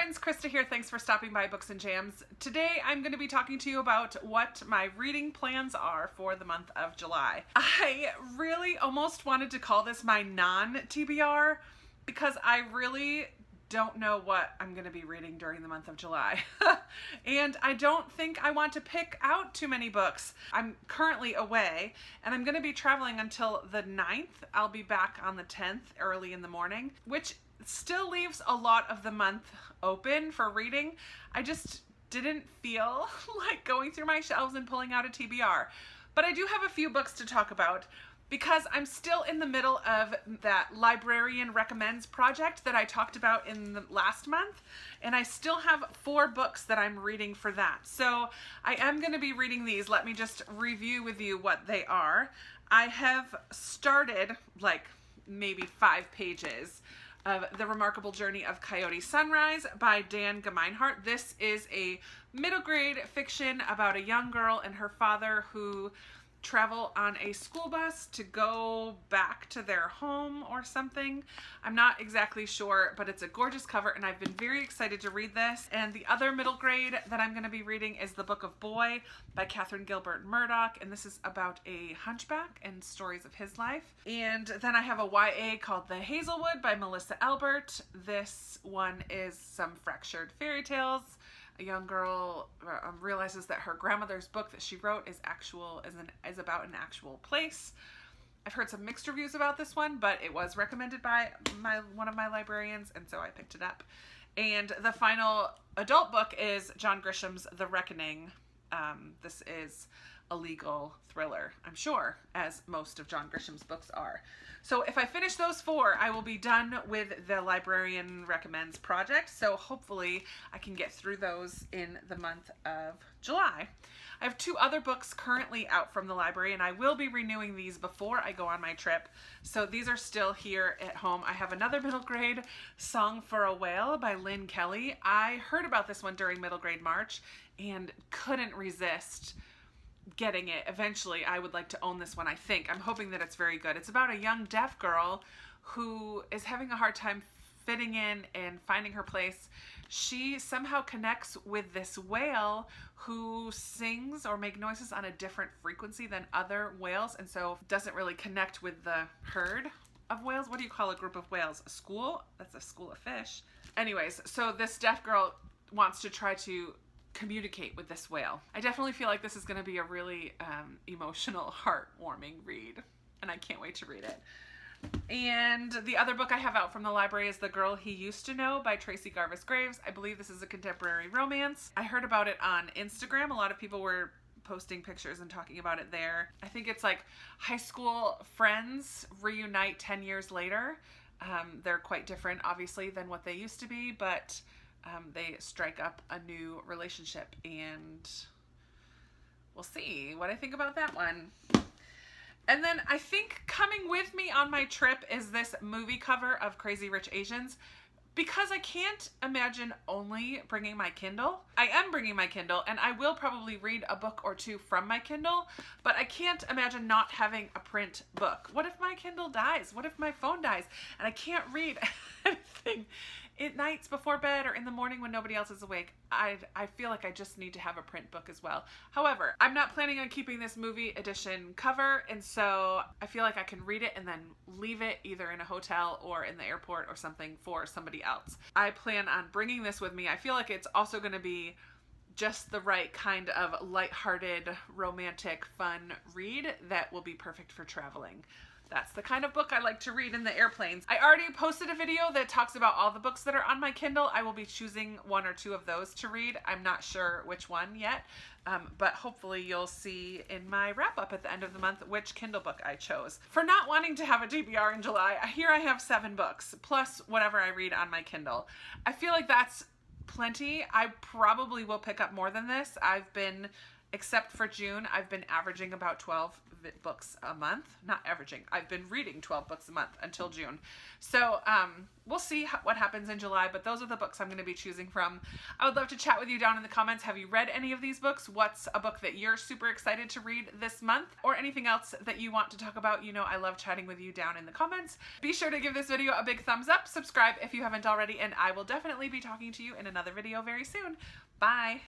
friends, Krista here. Thanks for stopping by Books and Jams. Today I'm going to be talking to you about what my reading plans are for the month of July. I really almost wanted to call this my non-TBR because I really don't know what I'm going to be reading during the month of July. And I don't think I want to pick out too many books. I'm currently away and I'm going to be traveling until the 9th. I'll be back on the 10th early in the morning, which still leaves a lot of the month open for reading. I just didn't feel like going through my shelves and pulling out a TBR. But I do have a few books to talk about because I'm still in the middle of that librarian recommends project that I talked about in the last month, and I still have 4 books that I'm reading for that. So I am going to be reading these. Let me just review with you what they are. I have started like maybe 5 pages of The Remarkable Journey of Coyote Sunrise by Dan Gemeinhart. This is a middle grade fiction about a young girl and her father who travel on a school bus to go back to their home or something. I'm not exactly sure, but it's a gorgeous cover and I've been very excited to read this. And the other middle grade that I'm going to be reading is The Book of Boy by Catherine Gilbert Murdoch, and this is about a hunchback and stories of his life. And then I have a YA called The Hazelwood by Melissa Albert. This one is some fractured fairy tales. A young girl realizes that her grandmother's book that she wrote is about an actual place. I've heard some mixed reviews about this one, but it was recommended by one of my librarians, and so I picked it up. And the final adult book is John Grisham's The Reckoning. This is a legal thriller, I'm sure, as most of John Grisham's books are. So if I finish those 4, I will be done with the Librarian Recommends project. So hopefully I can get through those in the month of July. I have 2 other books currently out from the library, and I will be renewing these before I go on my trip. So these are still here at home. I have another middle grade, Song for a Whale by Lynn Kelly. I heard about this one during middle grade March and couldn't resist getting it. Eventually I would like to own this one, I think. I'm hoping that it's very good. It's about a young deaf girl who is having a hard time fitting in and finding her place. She somehow connects with this whale who sings or make noises on a different frequency than other whales, and so doesn't really connect with the herd of whales. What do you call a group of whales? A school? That's a school of fish. Anyways, so this deaf girl wants to try to communicate with this whale. I definitely feel like this is going to be a really emotional, heartwarming read, and I can't wait to read it. And the other book I have out from the library is The Girl He Used to Know by Tracy Garvis Graves. I believe this is a contemporary romance. I heard about it on Instagram. A lot of people were posting pictures and talking about it there. I think it's like high school friends reunite 10 years later. They're quite different, obviously, than what they used to be, but they strike up a new relationship, and we'll see what I think about that one. And then I think coming with me on my trip is this movie cover of Crazy Rich Asians, because I can't imagine only bringing my Kindle. I am bringing my Kindle, and I will probably read a book or 2 from my Kindle, but I can't imagine not having a print book. What if my Kindle dies? What if my phone dies and I can't read anything at nights before bed or in the morning when nobody else is awake? I feel like I just need to have a print book as well. However, I'm not planning on keeping this movie edition cover, and so I feel like I can read it and then leave it either in a hotel or in the airport or something for somebody else. I plan on bringing this with me. I feel like it's also going to be just the right kind of lighthearted, romantic, fun read that will be perfect for traveling. That's the kind of book I like to read in the airplanes. I already posted a video that talks about all the books that are on my Kindle. I will be choosing 1 or 2 of those to read. I'm not sure which one yet, but hopefully you'll see in my wrap up at the end of the month which Kindle book I chose. For not wanting to have a TBR in July, here I have 7 books, plus whatever I read on my Kindle. I feel like that's plenty. I probably will pick up more than this. I've been except for June. I've been averaging about 12 books a month. Not averaging, I've been reading 12 books a month until June. So we'll see what happens in July, but those are the books I'm going to be choosing from. I would love to chat with you down in the comments. Have you read any of these books? What's a book that you're super excited to read this month, or anything else that you want to talk about? You know, I love chatting with you down in the comments. Be sure to give this video a big thumbs up, subscribe if you haven't already, and I will definitely be talking to you in another video very soon. Bye.